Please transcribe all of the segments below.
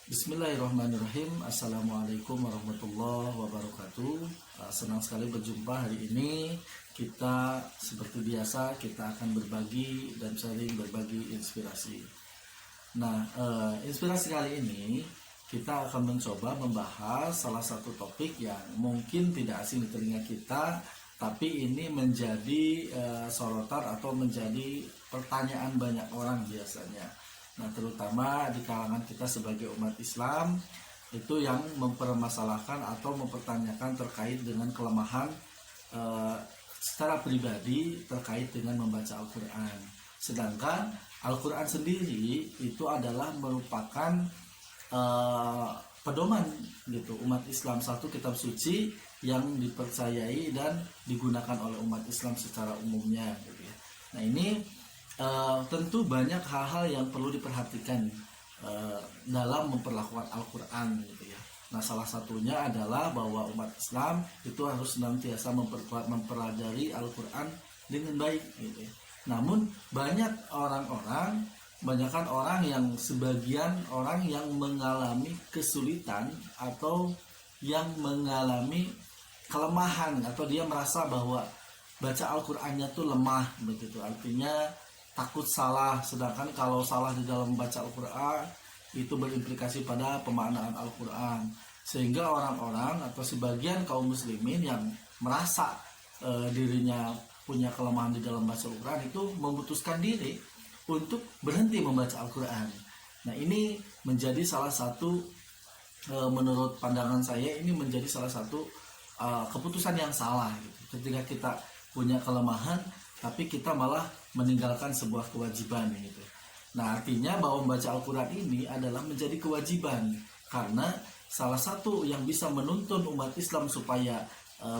Bismillahirrahmanirrahim. Assalamualaikum warahmatullahi wabarakatuh. Senang sekali berjumpa hari ini. Kita seperti biasa kita akan berbagi dan saling berbagi inspirasi. Nah, inspirasi kali ini kita akan mencoba membahas salah satu topik yang mungkin tidak asing di telinga kita, tapi ini menjadi sorotan atau menjadi pertanyaan banyak orang biasanya. Nah, terutama di kalangan kita sebagai umat Islam itu yang mempermasalahkan atau mempertanyakan terkait dengan kelemahan secara pribadi terkait dengan membaca Al-Quran. Sedangkan Al-Quran sendiri itu adalah merupakan pedoman gitu umat Islam, satu kitab suci yang dipercayai dan digunakan oleh umat Islam secara umumnya gitu ya. Nah, ini tentu banyak hal-hal yang perlu diperhatikan dalam memperlakukan Al-Quran gitu ya. Nah, salah satunya adalah bahwa umat Islam itu harus senantiasa mempelajari Al-Quran dengan baik gitu ya. Namun banyak orang yang sebagian orang yang mengalami kesulitan atau yang mengalami kelemahan atau dia merasa bahwa baca Al-Qur'annya tuh lemah begitu. Artinya takut salah, sedangkan kalau salah di dalam membaca Al-Quran itu berimplikasi pada pemaknaan Al-Quran, sehingga orang-orang atau sebagian kaum muslimin yang merasa dirinya punya kelemahan di dalam membaca Al-Quran itu memutuskan diri untuk berhenti membaca Al-Quran. Nah, ini menjadi salah satu menurut pandangan saya ini menjadi salah satu keputusan yang salah gitu. Ketika kita punya kelemahan tapi kita malah meninggalkan sebuah kewajiban gitu. Nah, artinya bahwa membaca Al-Quran ini adalah menjadi kewajiban, karena salah satu yang bisa menuntun umat Islam supaya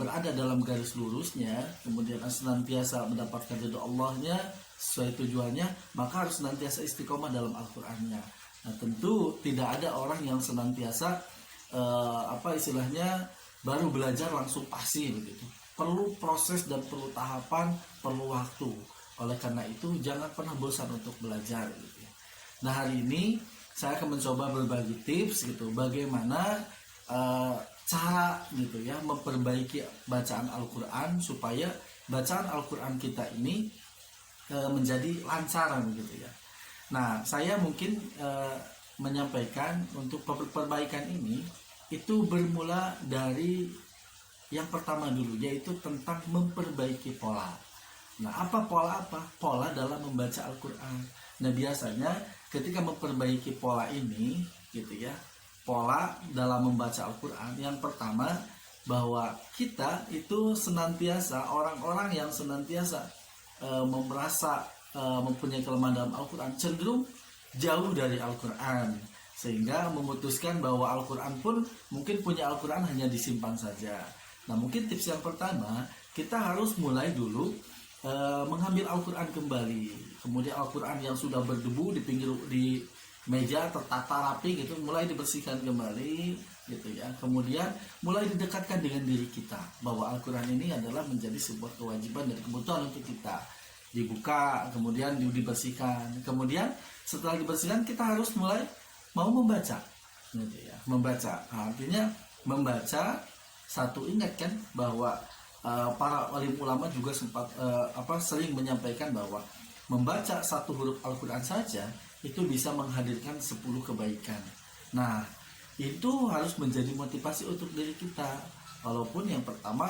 berada dalam garis lurusnya, kemudian senantiasa mendapatkan ridho Allahnya sesuai tujuannya, maka harus senantiasa istiqomah dalam Al-Qurannya. Nah, tentu tidak ada orang yang senantiasa baru belajar langsung pasti begitu. Perlu proses dan perlu tahapan, perlu waktu. Oleh karena itu jangan pernah bosan untuk belajar gitu ya. Nah, hari ini saya akan mencoba berbagi tips gitu bagaimana cara gitu ya memperbaiki bacaan Al-Quran supaya bacaan Al-Quran kita ini menjadi lancar gitu ya. Nah, saya mungkin menyampaikan untuk perbaikan ini itu bermula dari yang pertama dulu, yaitu tentang memperbaiki pola. Nah, pola dalam membaca Al-Quran. Nah, biasanya ketika memperbaiki pola ini gitu ya, pola dalam membaca Al-Quran, yang pertama bahwa kita itu senantiasa, orang-orang yang senantiasa merasa mempunyai kelemahan dalam Al-Quran cenderung jauh dari Al-Quran, sehingga memutuskan bahwa Al-Quran pun mungkin punya Al-Quran hanya disimpan saja. Nah, mungkin tips yang pertama, kita harus mulai dulu mengambil Al-Quran kembali. Kemudian Al-Quran yang sudah berdebu di meja tertata rapi gitu, mulai dibersihkan kembali gitu ya. Kemudian mulai didekatkan dengan diri kita bahwa Al-Quran ini adalah menjadi sebuah kewajiban dan kebutuhan untuk kita. Dibuka, kemudian dibersihkan. Kemudian setelah dibersihkan kita harus mulai mau membaca gitu ya. Membaca, artinya membaca. Satu, ingat kan bahwa para alim ulama juga sempat sering menyampaikan bahwa membaca satu huruf Al-Quran saja itu bisa menghadirkan 10 kebaikan. Nah, itu harus menjadi motivasi untuk diri kita. Walaupun yang pertama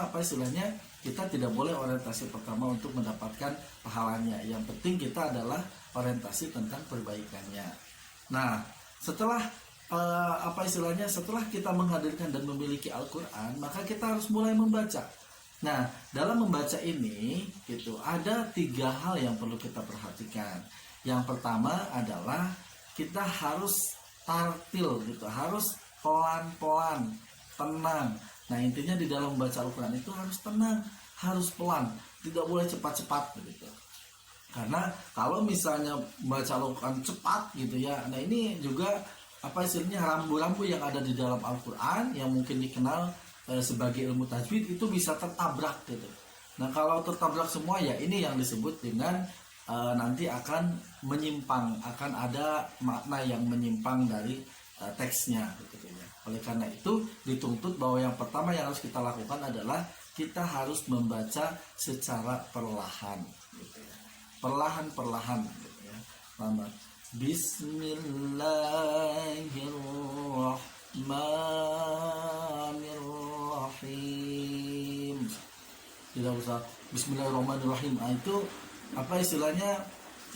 kita tidak boleh orientasi pertama untuk mendapatkan pahalanya. Yang penting kita adalah orientasi tentang perbaikannya. Nah, setelah setelah kita menghadirkan dan memiliki Al-Quran, maka kita harus mulai membaca. Nah, dalam membaca ini gitu ada 3 hal yang perlu kita perhatikan. Yang pertama adalah kita harus tartil gitu, harus pelan-pelan, tenang. Nah, intinya di dalam membaca Al-Quran itu harus tenang, harus pelan, tidak boleh cepat-cepat begitu. Karena kalau misalnya membaca Al-Quran cepat gitu ya, nah ini juga rambu-rambu yang ada di dalam Al-Quran yang mungkin dikenal sebagai ilmu tajwid itu bisa tertabrak gitu. Nah, kalau tertabrak semua ya ini yang disebut dengan nanti akan menyimpang, akan ada makna yang menyimpang dari teksnya gitu ya. Oleh karena itu dituntut bahwa yang pertama yang harus kita lakukan adalah kita harus membaca secara perlahan gitu ya. Perlahan-perlahan gitu ya. Pertama, Bismillahirrahmanirrahim. Tidak usah Bismillahirrahmanirrahim. Itu apa istilahnya?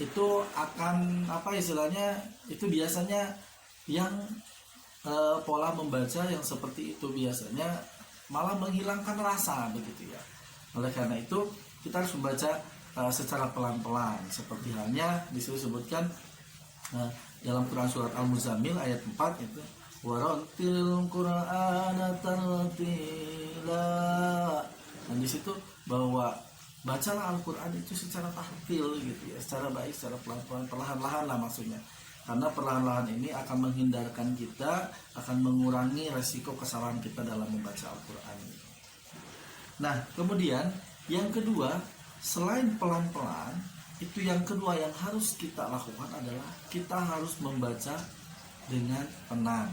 Itu akan apa istilahnya? Itu biasanya yang pola membaca yang seperti itu biasanya malah menghilangkan rasa begitu ya. Oleh karena itu kita harus membaca secara pelan-pelan seperti halnya disebutkan dalam Quran surat Al-Muzammil ayat 4 itu warattil Qur'ana tartila. Dan di situ bahwa bacalah Al-Qur'an itu secara tahtil gitu ya, secara baik, secara pelan-pelan, perlahan-lahan lah maksudnya. Karena perlahan-lahan ini akan menghindarkan kita, akan mengurangi resiko kesalahan kita dalam membaca Al-Qur'an. Nah, kemudian yang kedua, selain pelan-pelan, itu yang kedua yang harus kita lakukan adalah kita harus membaca dengan tenang.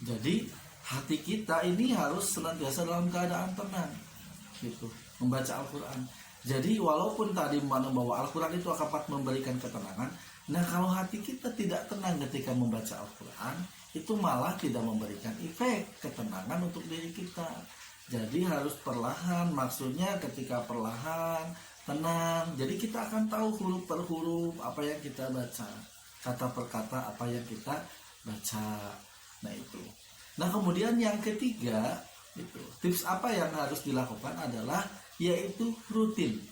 Jadi hati kita ini harus senantiasa dalam keadaan tenang, gitu, membaca Al-Quran. Jadi walaupun tadi bahwa Al-Quran itu akan memberikan ketenangan, nah kalau hati kita tidak tenang ketika membaca Al-Quran, itu malah tidak memberikan efek ketenangan untuk diri kita. Jadi harus perlahan, maksudnya ketika perlahan, tenang. Jadi kita akan tahu huruf per huruf apa yang kita baca, kata per kata apa yang kita baca. Nah itu. Nah kemudian yang ketiga, itu tips apa yang harus dilakukan adalah yaitu rutin.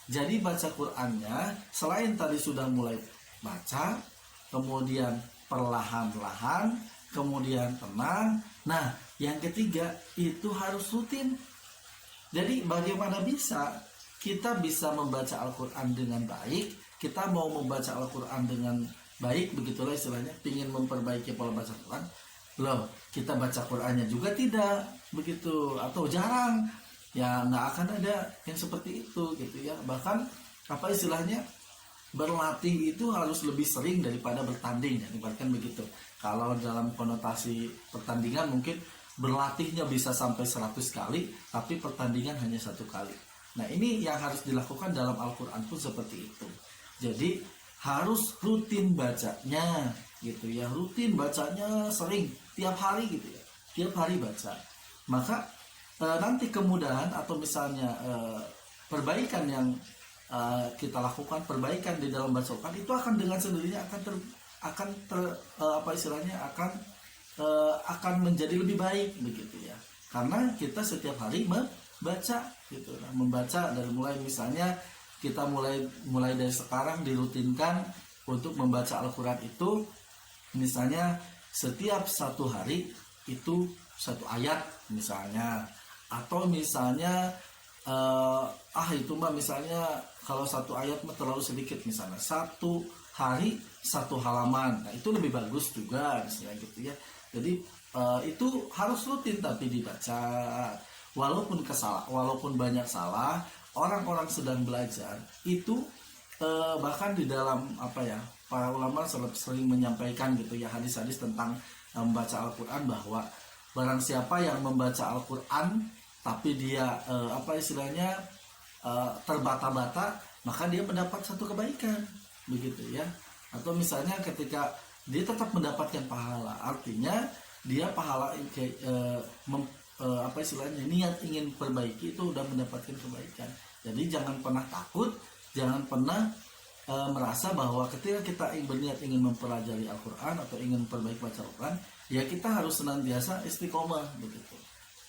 Jadi baca Qur'annya selain tadi sudah mulai baca, kemudian perlahan-lahan, kemudian tenang. Nah yang ketiga itu harus rutin. Jadi bagaimana bisa kita bisa membaca Al-Quran dengan baik? Kita mau membaca Al-Quran dengan baik, begitulah istilahnya, ingin memperbaiki pola baca Quran. Loh, kita baca Qurannya juga tidak begitu, atau jarang, ya nggak akan ada yang seperti itu gitu ya. Bahkan apa istilahnya, berlatih itu harus lebih sering daripada bertanding ya, ibaratkan begitu. Kalau dalam konotasi pertandingan mungkin berlatihnya bisa sampai 100 kali, tapi pertandingan hanya 1 kali. Nah ini yang harus dilakukan dalam Al-Quran pun seperti itu. Jadi harus rutin bacanya gitu ya, rutin bacanya sering, tiap hari gitu ya, tiap hari baca. Maka nanti kemudahan atau misalnya perbaikan yang kita lakukan, perbaikan di dalam baca Al-Quran itu akan dengan sendirinya akan menjadi lebih baik begitu ya. Karena kita setiap hari membaca gitu. Nah, membaca dari mulai misalnya kita mulai dari sekarang dirutinkan untuk membaca Al-Quran itu misalnya setiap 1 hari itu 1 ayat misalnya, atau misalnya itu mah misalnya kalau 1 ayat mah terlalu sedikit, misalnya 1 hari 1 halaman. Nah itu lebih bagus juga misalnya gitu ya. Jadi itu harus rutin tapi dibaca, walaupun banyak salah. Orang-orang sedang belajar itu bahkan di dalam para ulama sering menyampaikan gitu ya, hadis-hadis tentang membaca Al-Quran, bahwa barang siapa yang membaca Al-Quran tapi dia terbata-bata, maka dia mendapat 1 kebaikan begitu ya. Atau misalnya ketika dia tetap mendapatkan pahala, artinya dia pahala niat ingin perbaiki itu udah mendapatkan kebaikan. Jadi jangan pernah takut, jangan pernah merasa bahwa ketika kita berniat ingin mempelajari Al-Quran atau ingin memperbaiki baca Al-Quran, ya kita harus senantiasa istiqomah begitu.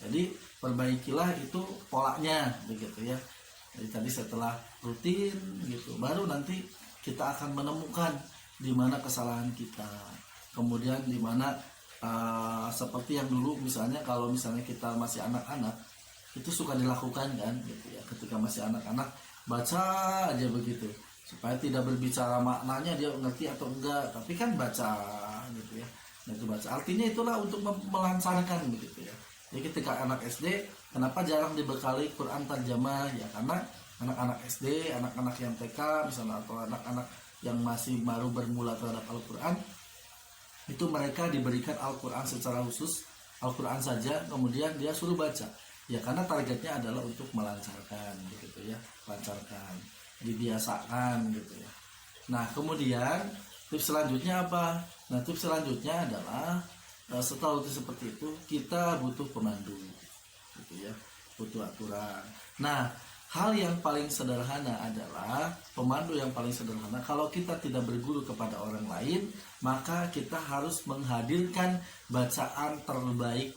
Jadi perbaikilah itu polanya begitu ya. Jadi tadi setelah rutin gitu, baru nanti kita akan menemukan di mana kesalahan kita. Kemudian di mana seperti yang dulu misalnya, kalau misalnya kita masih anak-anak, itu suka dilakukan kan gitu ya. Ketika masih anak-anak baca aja begitu, supaya tidak berbicara maknanya dia ngerti atau enggak, tapi kan baca gitu ya. Nah itu baca, artinya itulah untuk melancarkan begitu ya. Jadi ketika anak SD, kenapa jarang dibekali Quran tarjamah ya? Karena anak-anak SD, anak-anak yang TK misalnya, atau anak-anak yang masih baru bermula terhadap Al-Quran, itu mereka diberikan Al-Quran secara khusus, Al-Quran saja, kemudian dia suruh baca. Ya karena targetnya adalah untuk melancarkan gitu ya, lancarkan, dibiasakan gitu ya. Nah kemudian tips selanjutnya apa? Nah tips selanjutnya adalah setelah itu seperti itu kita butuh pemandu gitu ya, butuh aturan. Nah hal yang paling sederhana adalah pemandu yang paling sederhana. Kalau kita tidak berguru kepada orang lain, maka kita harus menghadirkan bacaan terbaik,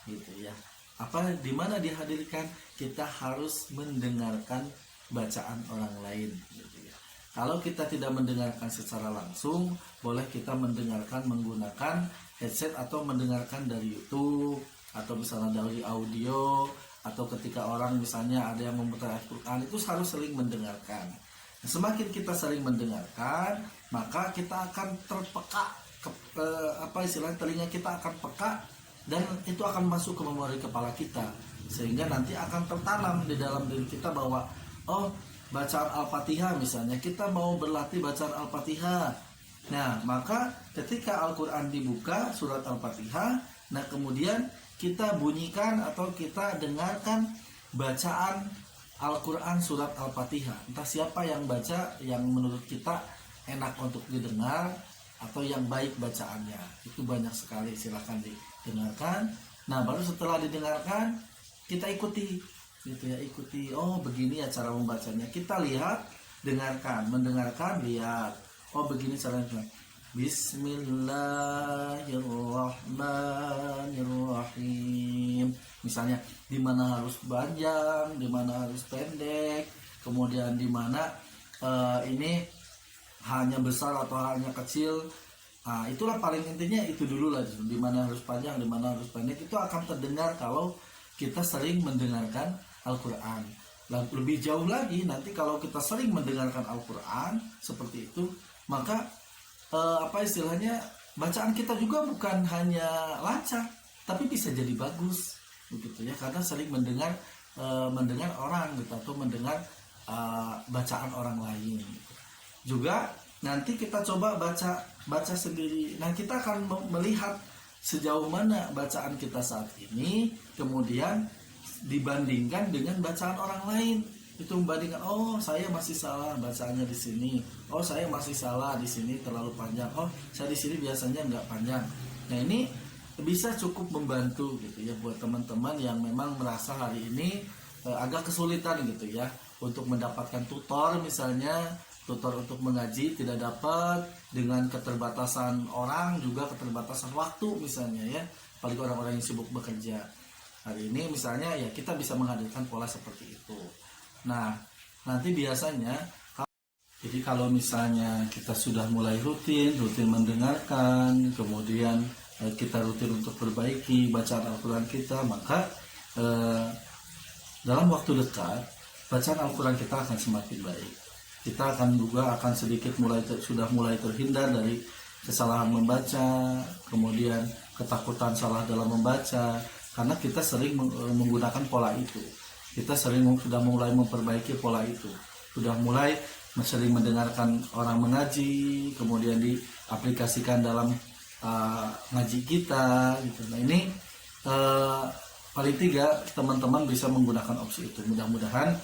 gitu ya. Apa di mana dihadirkan? Kita harus mendengarkan bacaan orang lain, gitu ya. Kalau kita tidak mendengarkan secara langsung, boleh kita mendengarkan menggunakan headset atau mendengarkan dari YouTube atau misalnya dari audio. Atau ketika orang misalnya ada yang memutar Al-Quran, itu harus sering mendengarkan. Nah, semakin kita sering mendengarkan, maka kita akan terpeka, telinga kita akan peka, dan itu akan masuk ke memori kepala kita, sehingga nanti akan tertanam di dalam diri kita bahwa oh bacaan Al-Fatihah misalnya, kita mau berlatih bacaan Al-Fatihah. Nah maka ketika Al-Quran dibuka surat Al-Fatihah, nah kemudian kita bunyikan atau kita dengarkan bacaan Al-Quran surat Al-Fatihah. Entah siapa yang baca yang menurut kita enak untuk didengar atau yang baik bacaannya. Itu banyak sekali, silahkan didengarkan. Nah baru setelah didengarkan kita ikuti gitu ya, ikuti. Oh begini ya cara membacanya. Kita lihat, dengarkan, mendengarkan, lihat. Oh begini caranya. Bismillahirrahmanirrahim. Misalnya di mana harus panjang, di mana harus pendek, kemudian di mana ini hanya besar atau hanya kecil. Nah, itulah paling intinya itu dulu lah, di mana harus panjang, di mana harus pendek. Itu akan terdengar kalau kita sering mendengarkan Al-Quran. Lebih jauh lagi nanti kalau kita sering mendengarkan Al-Quran seperti itu, maka istilahnya bacaan kita juga bukan hanya lancar, tapi bisa jadi bagus begitu ya, karena sering mendengar orang gitu, atau mendengar bacaan orang lain gitu. Juga nanti kita coba baca sendiri. Nah kita akan melihat sejauh mana bacaan kita saat ini, kemudian dibandingkan dengan bacaan orang lain. Itu membandingkan, oh saya masih salah bacaannya di sini, oh saya masih salah di sini terlalu panjang, oh saya di sini biasanya nggak panjang. Nah ini bisa cukup membantu gitu ya buat teman-teman yang memang merasa hari ini agak kesulitan gitu ya untuk mendapatkan tutor, misalnya tutor untuk mengaji tidak dapat dengan keterbatasan orang, juga keterbatasan waktu misalnya ya, apalagi orang-orang yang sibuk bekerja. Hari ini misalnya ya kita bisa menghadirkan pola seperti itu. Nah, nanti biasanya jadi kalau misalnya kita sudah mulai rutin mendengarkan, kemudian kita rutin untuk perbaiki bacaan Al-Quran kita, maka dalam waktu dekat bacaan Al-Quran kita akan semakin baik. Kita akan juga sedikit sudah mulai terhindar dari kesalahan membaca, kemudian ketakutan salah dalam membaca, karena kita sering menggunakan pola itu. Kita sudah mulai memperbaiki pola itu, sudah mulai sering mendengarkan orang mengaji, kemudian diaplikasikan dalam ngaji kita gitu. Nah ini paling tiga teman-teman bisa menggunakan opsi itu. Mudah-mudahan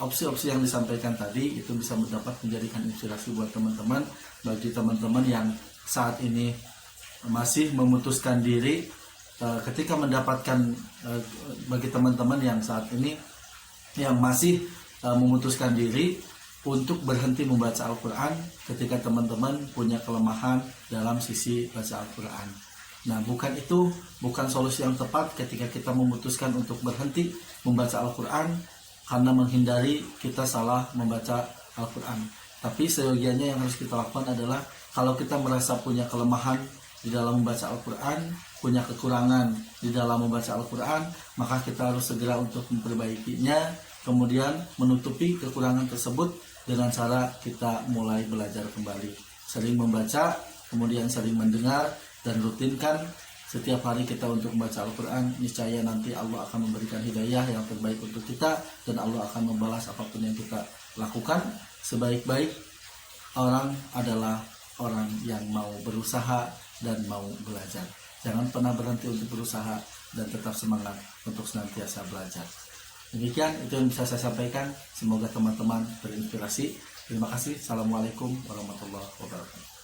opsi-opsi yang disampaikan tadi itu bisa dapat menjadikan inspirasi buat teman-teman, bagi teman-teman yang saat ini masih memutuskan diri. Ketika mendapatkan bagi teman-teman yang saat ini yang masih memutuskan diri untuk berhenti membaca Al-Quran, ketika teman-teman punya kelemahan dalam sisi baca Al-Quran. Nah bukan solusi yang tepat ketika kita memutuskan untuk berhenti membaca Al-Quran karena menghindari kita salah membaca Al-Quran. Tapi seyogianya yang harus kita lakukan adalah kalau kita merasa punya kelemahan di dalam membaca Al-Quran, punya kekurangan di dalam membaca Al-Quran, maka kita harus segera untuk memperbaikinya, kemudian menutupi kekurangan tersebut dengan cara kita mulai belajar kembali. Sering membaca, kemudian sering mendengar, dan rutinkan setiap hari kita untuk membaca Al-Quran. Niscaya nanti Allah akan memberikan hidayah yang terbaik untuk kita, dan Allah akan membalas apapun yang kita lakukan. Sebaik-baik orang adalah orang yang mau berusaha dan mau belajar. Jangan pernah berhenti untuk berusaha dan tetap semangat untuk senantiasa belajar. Demikian itu yang bisa saya sampaikan. Semoga teman-teman terinspirasi. Terima kasih. Assalamualaikum warahmatullahi wabarakatuh.